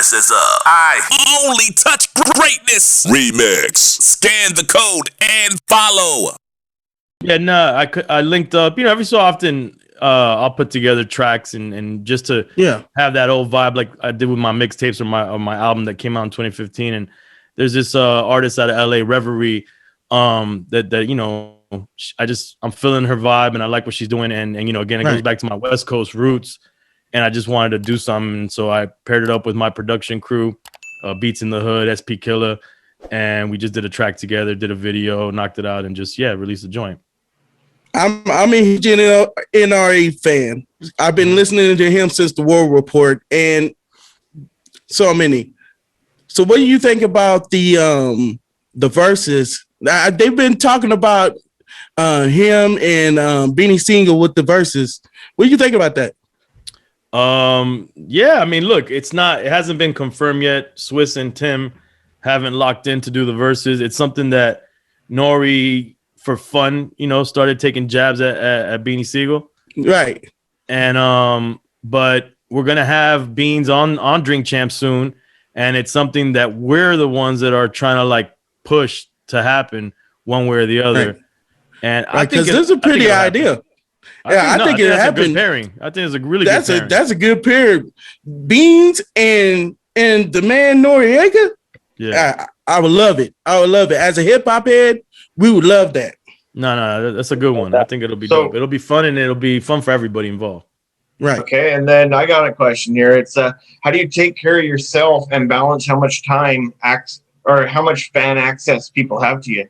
This is I Only Touch Greatness Remix. Scan the code and follow. Yeah, no, I linked up. Every so often, I'll put together tracks and just to have that old vibe like I did with my mixtapes or my album that came out in 2015. And there's this artist out of LA, Reverie, that I'm feeling her vibe and I like what she's doing. And again, it goes back to my West Coast roots. And I just wanted to do something. So I paired it up with my production crew, Beats in the Hood, SP Killer. And we just did a track together, did a video, knocked it out, and just, released a joint. I'm a huge NRE fan. I've been listening to him since the War Report and so many. So what do you think about the verses? They've been talking about him and Beanie Siegel with the verses. What do you think about that? I mean, look, it hasn't been confirmed yet. Swiss and Tim haven't locked in to do the verses. It's something that Nore, for fun, started taking jabs at Beanie Siegel. Right. And but we're gonna have Beans on Drink Champs soon, and it's something that we're the ones that are trying to like push to happen one way or the other. Right. And I think it's a pretty idea. I think it happened. A good pairing. I think it's a really good pairing. That's a good pair. Beans and the man Noriega. Yeah, I would love it. I would love it. As a hip hop head, we would love that. No, that's a good one. I think it'll be dope. It'll be fun and it'll be fun for everybody involved. Right. Okay, and then I got a question here. It's how do you take care of yourself and balance how much time or how much fan access people have to you?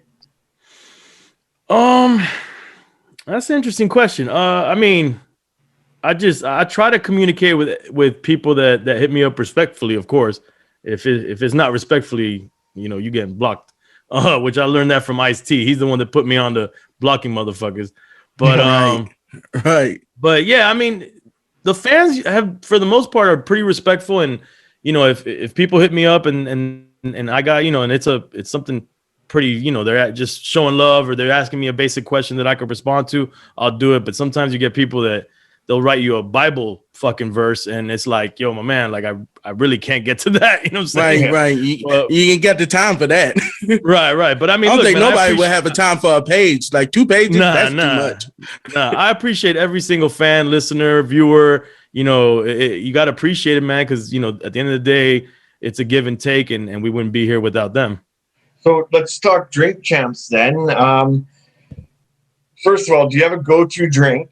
That's an interesting question. I mean, I try to communicate with people that hit me up respectfully, of course. If it's not respectfully, you getting blocked. Which I learned that from Ice-T. He's the one that put me on to blocking motherfuckers. But right. But yeah, I mean, the fans have, for the most part, are pretty respectful. And if people hit me up and I got and it's something pretty, they're just showing love or they're asking me a basic question that I could respond to, I'll do it. But sometimes you get people that they'll write you a Bible fucking verse and it's like, yo, my man, like I really can't get to that. You know what I'm saying? Right. You ain't got the time for that. Right. But I mean, I don't think nobody would have a time for a page. Like 2 pages, that's too much. I appreciate every single fan, listener, viewer. You got to appreciate it, man, because, at the end of the day, it's a give and take, and we wouldn't be here without them. So let's talk Drink Champs then. First of all, do you have a go-to drink?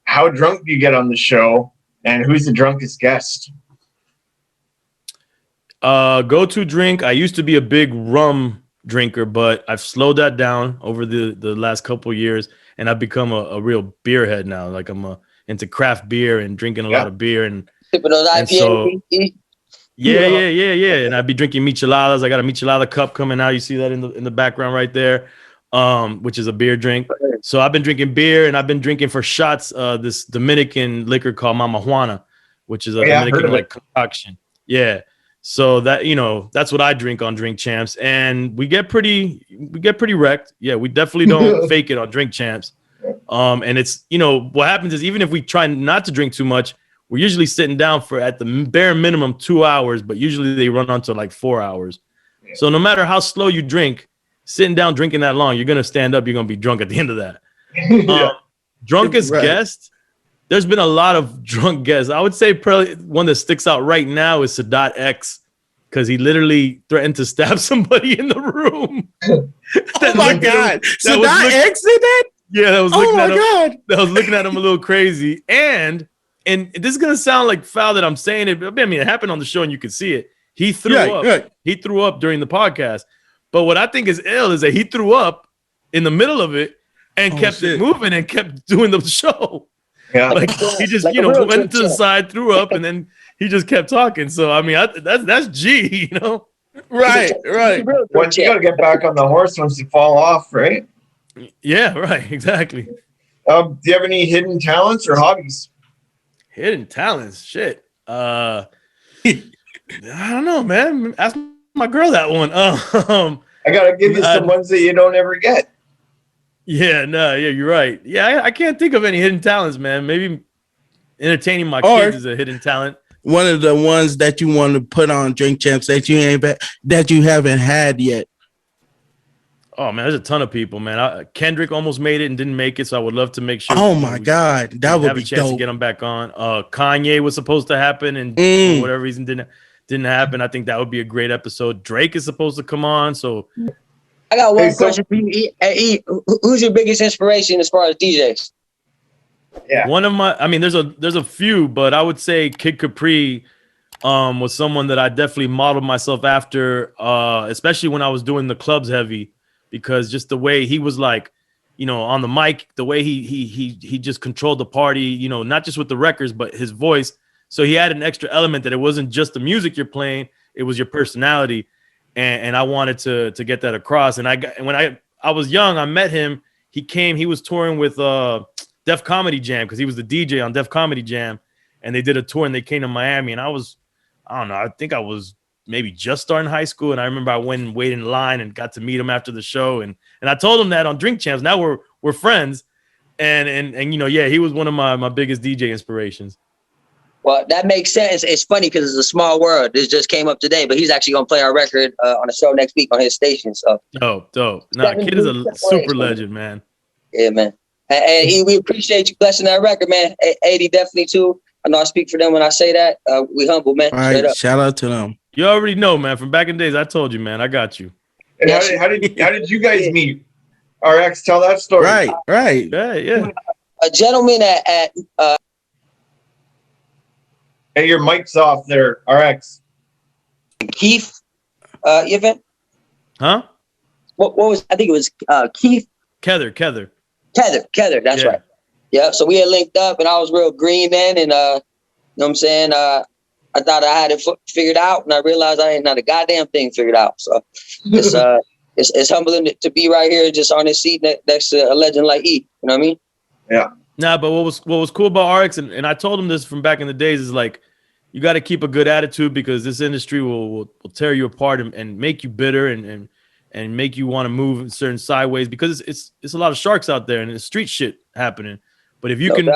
How drunk do you get on the show? And who's the drunkest guest? Go-to drink. I used to be a big rum drinker, but I've slowed that down over the last couple of years, and I've become a real beer head now. Like I'm into craft beer and drinking a lot of beer, and so yeah. And I'd be drinking micheladas. I got a michelada cup coming out. You see that in the background right there, which is a beer drink. So I've been drinking beer, and I've been drinking for shots this Dominican liquor called Mama Juana, which is a Dominican concoction. Yeah. So that that's what I drink on Drink Champs, and we get pretty wrecked. Yeah, we definitely don't fake it on Drink Champs. And it's what happens is even if we try not to drink too much, we're usually sitting down for at the bare minimum 2 hours, but usually they run on to like 4 hours. So no matter how slow you drink, sitting down drinking that long, you're gonna stand up. You're gonna be drunk at the end of that. Drunkest guest. There's been a lot of drunk guests. I would say probably one that sticks out right now is Sadat X, because he literally threatened to stab somebody in the room. Oh my God. Sadat X did that? Yeah, that was looking at him. God. That was looking at him a little crazy. And this is gonna sound like foul that I'm saying it, but I mean it happened on the show and you could see it. He threw up. Right. He threw up during the podcast. But what I think is ill is that he threw up in the middle of it and kept it moving and kept doing the show. Yeah, like he just went to the side, threw up, and then he just kept talking. So I mean, that's G, Right. Once you got to get back on the horse once you fall off, right? Yeah, right, exactly. Do you have any hidden talents or hobbies? Hidden talents, shit. I don't know, man. Ask my girl that one. I gotta give you some ones that you don't ever get. Yeah, you're right. Yeah, I can't think of any hidden talents, man. Maybe entertaining my kids is a hidden talent. one of the ones that you want to put on Drink Champs that you haven't had yet? Oh man, there's a ton of people, man. Kendrick almost made it and didn't make it, so I would love to make sure. Oh my God, that would have be a chance dope. to get him back on. Kanye was supposed to happen, and for whatever reason didn't happen. I think that would be a great episode. Drake is supposed to come on, so I got one question for you. Who's your biggest inspiration as far as DJs? Yeah. one of my, I mean, there's a few, but I would say Kid Capri was someone that I definitely modeled myself after, especially when I was doing the clubs heavy, because just the way he was like, you know, on the mic, the way he just controlled the party, you know, not just with the records, but his voice. So he had an extra element that it wasn't just the music you're playing, it was your personality. And I wanted to get that across. And when I was young, I met him. He was touring with Def Comedy Jam, because he was the DJ on Def Comedy Jam, and they did a tour and they came to Miami. And I don't know, I think I was maybe just starting high school. And I remember I went and waited in line and got to meet him after the show. And I told him that on Drink Champs. Now we're friends. And you know, yeah, he was one of my biggest DJ inspirations. Well, that makes sense. It's funny because it's a small world. This just came up today, but he's actually going to play our record on a show next week on his station. So dope. Nah, Kid is a super legend, man. Yeah, man. And we appreciate you blessing that record, man. 80 definitely too. I know I speak for them when I say that. We humble, man. All right, shout out to them. You already know, man. From back in the days, I told you, man. I got you. And how did you guys meet? RX, tell that story. Right. Yeah. A gentleman at Hey, your mic's off there, RX. Keith, EFN? Huh? What was, I think it was Keith. Kether. Kether, that's right. Yeah, so we had linked up, and I was real green then, and you know what I'm saying? I thought I had it figured out, and I realized I ain't not a goddamn thing figured out. So it's humbling to be right here just on this seat next to a legend like E. You know what I mean? Yeah. Nah, but what was cool about RX, and I told him this from back in the days, is like, you got to keep a good attitude, because this industry will tear you apart and make you bitter and make you want to move in certain sideways, because it's a lot of sharks out there and it's street shit happening. But if you can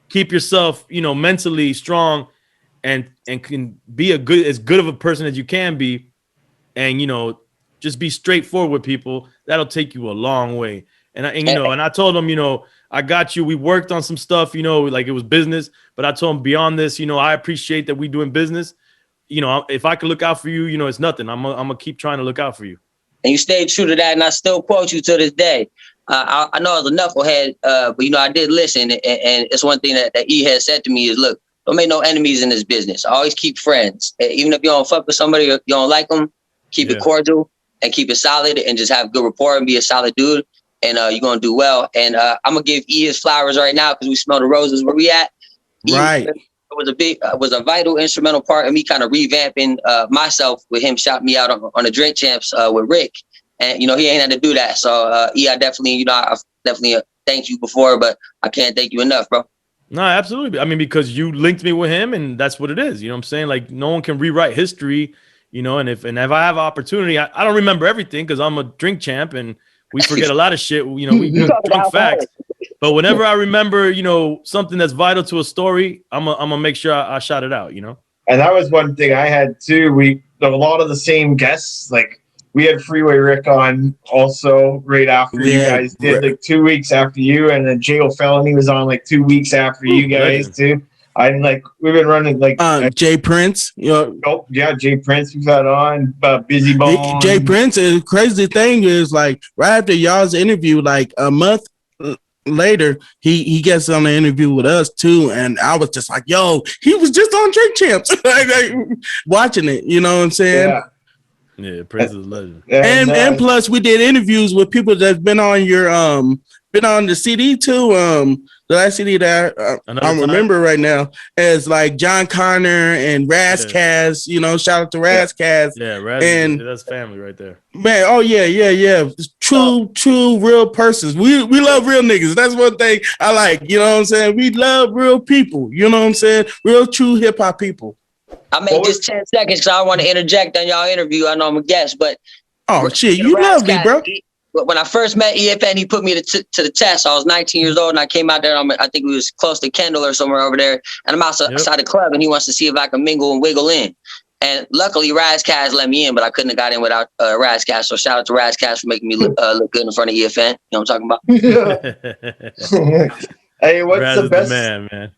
keep yourself, you know, mentally strong and can be as good of a person as you can be, and, you know, just be straightforward with people, that'll take you a long way. And I told him, you know, I got you. We worked on some stuff, you know, like it was business, but I told him beyond this, you know, I appreciate that we doing business. You know, if I could look out for you, you know, it's nothing. I'm gonna keep trying to look out for you. And you stayed true to that, and I still quote you to this day. I know I was a knucklehead, but, you know, I did listen, and it's one thing that E has said to me is, look, don't make no enemies in this business. Always keep friends. Even if you don't fuck with somebody or you don't like them, keep it cordial and keep it solid and just have good rapport and be a solid dude, and you're going to do well. And I'm going to give E his flowers right now because we smell the roses where we at. Right. It was a vital instrumental part of me kind of revamping myself with him shouting me out on the Drink Champs with Rick. And, you know, he ain't had to do that. So, E, I've definitely thanked you before, but I can't thank you enough, bro. No, absolutely. I mean, because you linked me with him, and that's what it is. You know what I'm saying? Like, no one can rewrite history, you know, and if I have opportunity, I don't remember everything because I'm a drink champ and we forget a lot of shit. You know, we drunk facts. But whenever I remember, you know, something that's vital to a story, I'm gonna make sure I shout it out, you know? And that was one thing I had too. A lot of the same guests, like we had Freeway Rick on also right after you guys did, like 2 weeks after you, and then Jay O'Felony was on like 2 weeks after you guys too. We've been running like Jay Prince, you know. Jay Prince we've had on, Busy Bone. Jay Prince, the crazy thing is, like, right after y'all's interview, like a month later, he gets on the interview with us too, and I was just like, yo, he was just on Drink Champs, like, watching it, you know what I'm saying? Yeah, Prince is a legend. And plus we did interviews with people that's been on your been on the CD too. The last CD that I remember right now is like John Connor and Razzcast. You know, shout out to Razzcast. Yeah, Raz, that's family right there. Man, oh yeah. True, real persons. We love real niggas. That's one thing I like. You know what I'm saying? We love real people. You know what I'm saying? Real, true hip hop people. I made this 10 seconds because I want to interject on y'all interview. I know I'm a guest, but shit, you love me, bro. when I first met EFN, he put me to the test. I was 19 years old, and I came out there. I think we was close to Kendall or somewhere over there, and I'm outside the club, and he wants to see if I can mingle and wiggle in. And luckily, Razcast let me in, but I couldn't have got in without Razcast. So shout out to Razcast for making me look good in front of EFN. You know what I'm talking about? Hey, what's Raz the is best? man.